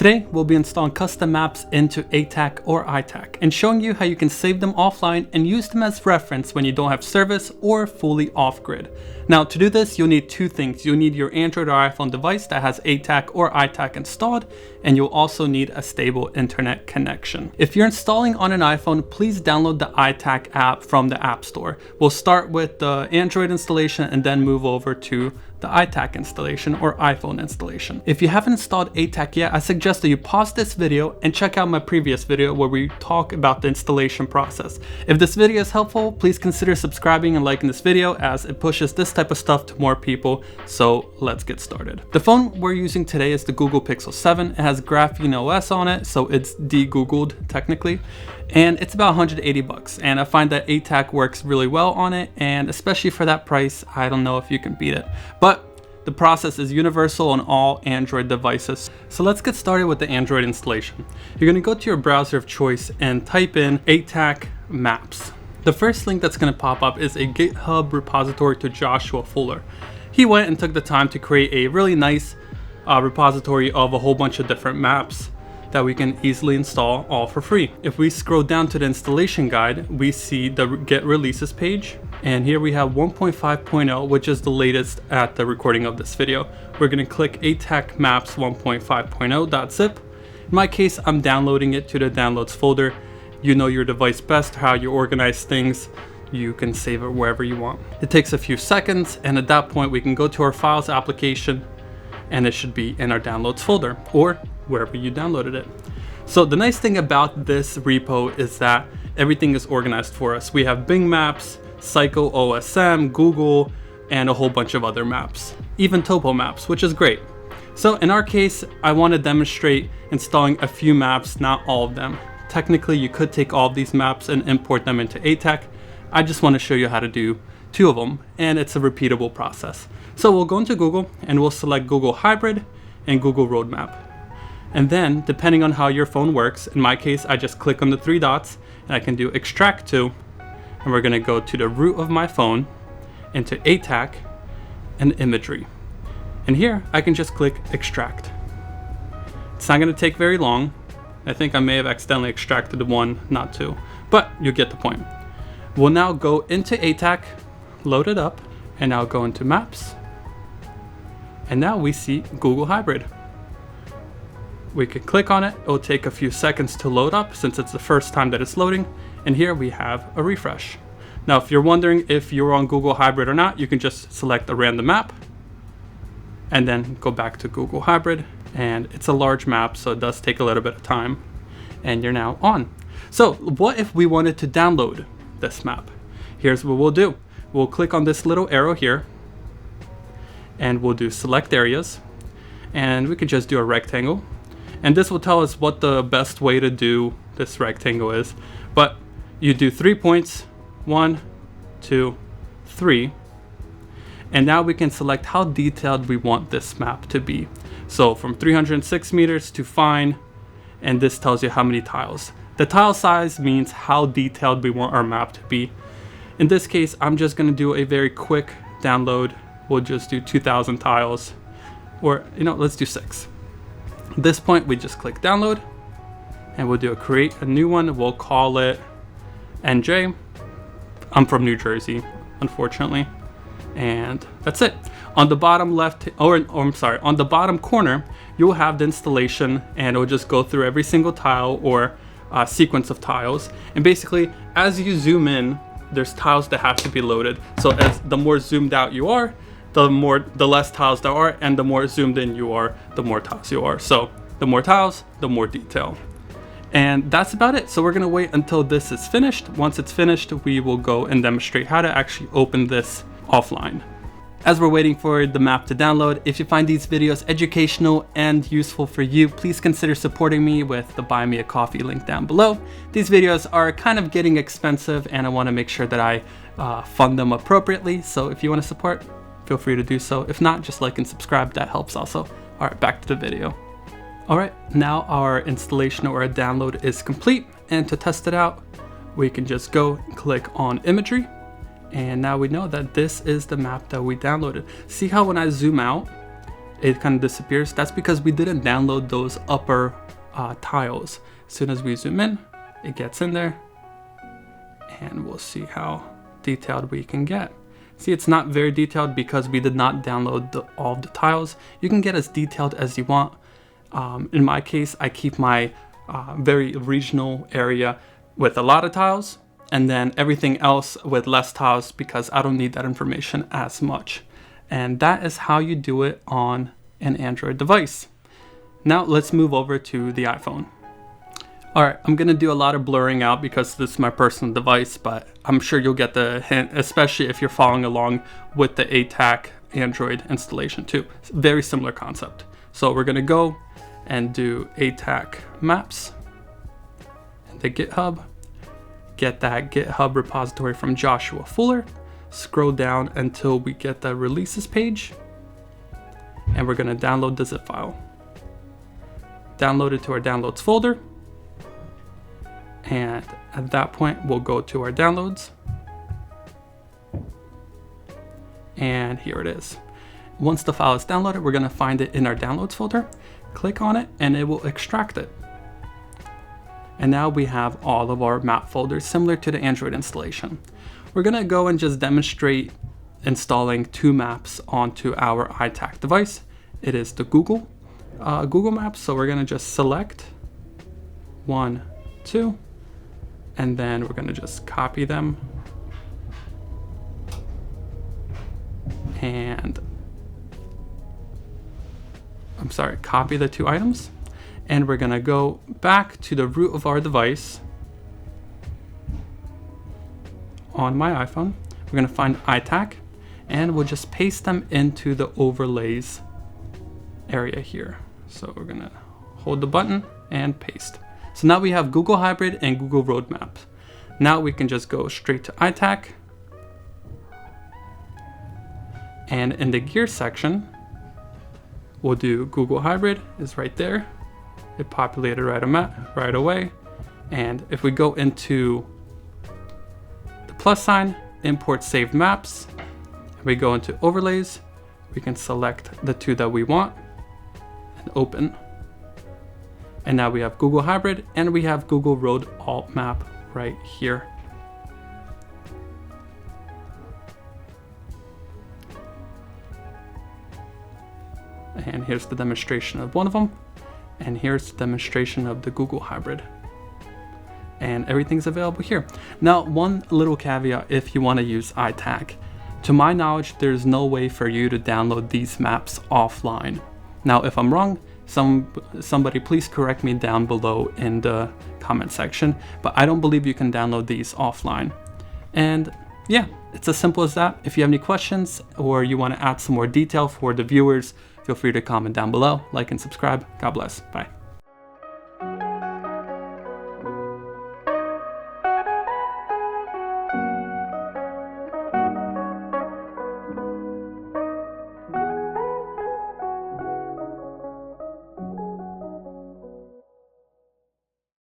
Today, we'll be installing custom maps into ATAK or iTAK and showing you how you can save them offline and use them as reference when you don't have service or fully off-grid. Now, to do this, you'll need two things. You'll need your Android or iPhone device that has ATAK or iTAK installed, and you'll also need a stable internet connection. If you're installing on an iPhone, please download the iTAK app from the App Store. We'll start with the Android installation and then move over to the iTAK installation or iPhone installation. If you haven't installed ATAK yet, I suggest that you pause this video and check out my previous video where we talk about the installation process. If this video is helpful, please consider subscribing and liking this video as it pushes this type of stuff to more people. So let's get started. The phone we're using today is the Google Pixel 7. It has Graphene OS on it, so it's de-Googled technically. And it's about 180 bucks. And I find that ATAK works really well on it. And especially for that price, I don't know if you can beat it. But the process is universal on all Android devices. So let's get started with the Android installation. You're gonna go to your browser of choice and type in ATAK Maps. The first link that's gonna pop up is a GitHub repository to Joshua Fuller. He went and took the time to create a really nice repository of a whole bunch of different maps that we can easily install all for free. If we scroll down to the installation guide, we see the get releases page. And here we have 1.5.0, which is the latest at the recording of this video. We're gonna click ATAK Maps 1.5.0.zip. In my case, I'm downloading it to the downloads folder. You know your device best, how you organize things. You can save it wherever you want. It takes a few seconds, and at that point, we can go to our files application, and it should be in our downloads folder or wherever you downloaded it. So the nice thing about this repo is that everything is organized for us. We have Bing Maps, Psycho OSM, Google, and a whole bunch of other maps, even Topo Maps, which is great. So in our case, I want to demonstrate installing a few maps, not all of them. Technically, you could take all of these maps and import them into ATAK. I just want to show you how to do two of them, and it's a repeatable process. So we'll go into Google and we'll select Google Hybrid and Google Roadmap. And then, depending on how your phone works, in my case, I just click on the three dots and I can do extract to, and we're gonna go to the root of my phone, into ATAK and imagery. And here, I can just click extract. It's not gonna take very long. I think I may have accidentally extracted one, not two, but you get the point. We'll now go into ATAK, load it up, and now go into Maps. And now we see Google Hybrid. We can click on it. It'll take a few seconds to load up since it's the first time that it's loading. And here we have a refresh. Now, if you're wondering if you're on Google Hybrid or not, you can just select a random map and then go back to Google Hybrid. And it's a large map, so it does take a little bit of time. And you're now on. So what if we wanted to download this map? Here's what we'll do. We'll click on this little arrow here and we'll do select areas. And we could just do a rectangle. And this will tell us what the best way to do this rectangle is. But you do 3 points, 1, 2, 3. And now we can select how detailed we want this map to be. So from 306 meters to fine, and this tells you how many tiles. The tile size means how detailed we want our map to be. In this case, I'm just gonna do a very quick download. We'll just do 2,000 tiles, or let's do 6. At this point, we just click download and we'll do create a new one. We'll call it NJ. I'm from New Jersey, unfortunately. And that's it. On the bottom left, on the bottom corner, you'll have the installation and it'll just go through every single tile or sequence of tiles. And basically, as you zoom in, there's tiles that have to be loaded. So as the more zoomed out you are, the less tiles there are, and the more zoomed in you are, the more tiles you are. So the more tiles, the more detail. And that's about it. So we're gonna wait until this is finished. Once it's finished, we will go and demonstrate how to actually open this offline. As we're waiting for the map to download, if you find these videos educational and useful for you, please consider supporting me with the Buy Me a Coffee link down below. These videos are kind of getting expensive and I wanna make sure that I fund them appropriately. So if you wanna support, feel free to do so. If not, just like and subscribe, that helps also. All right, back to the video. All right, now our installation or a download is complete. And to test it out, we can just go and click on imagery. And now we know that this is the map that we downloaded. See how when I zoom out, it kind of disappears. That's because we didn't download those upper tiles. As soon as we zoom in, it gets in there, and we'll see how detailed we can get. See, it's not very detailed because we did not download all of the tiles. You can get as detailed as you want. In my case, I keep my very regional area with a lot of tiles, and then everything else with less tiles because I don't need that information as much. And that is how you do it on an Android device. Now let's move over to the iPhone. All right, I'm gonna do a lot of blurring out because this is my personal device, but I'm sure you'll get the hint, especially if you're following along with the ATAK Android installation too. It's a very similar concept. So we're gonna go and do ATAK maps and the GitHub, get that GitHub repository from Joshua Fuller, scroll down until we get the releases page, and we're gonna download the zip file. Download it to our downloads folder. And at that point, we'll go to our downloads. And here it is. Once the file is downloaded, we're gonna find it in our downloads folder. Click on it and it will extract it. And now we have all of our map folders similar to the Android installation. We're gonna go and just demonstrate installing 2 maps onto our iTAK device. It is the Google Maps. So we're gonna just select 1, 2, and then we're gonna just copy them. And copy the 2 items. And we're gonna go back to the root of our device on my iPhone. We're gonna find iTAK, and we'll just paste them into the overlays area here. So we're gonna hold the button and paste. So now we have Google Hybrid and Google Roadmap. Now we can just go straight to iTAK. And in the gear section, we'll do Google Hybrid is right there. It populated right away. And if we go into the plus sign, import saved maps, and we go into overlays, we can select the 2 that we want and open. And now we have Google Hybrid and we have Google Road Alt Map right here. And here's the demonstration of one of them. And here's the demonstration of the Google Hybrid. And everything's available here. Now, one little caveat if you want to use iTAK. To my knowledge, there's no way for you to download these maps offline. Now, if I'm wrong, somebody please correct me down below in the comment section, but I don't believe you can download these offline. And yeah, it's as simple as that. If you have any questions or you want to add some more detail for the viewers, feel free to comment down below, like and subscribe. God bless. Bye.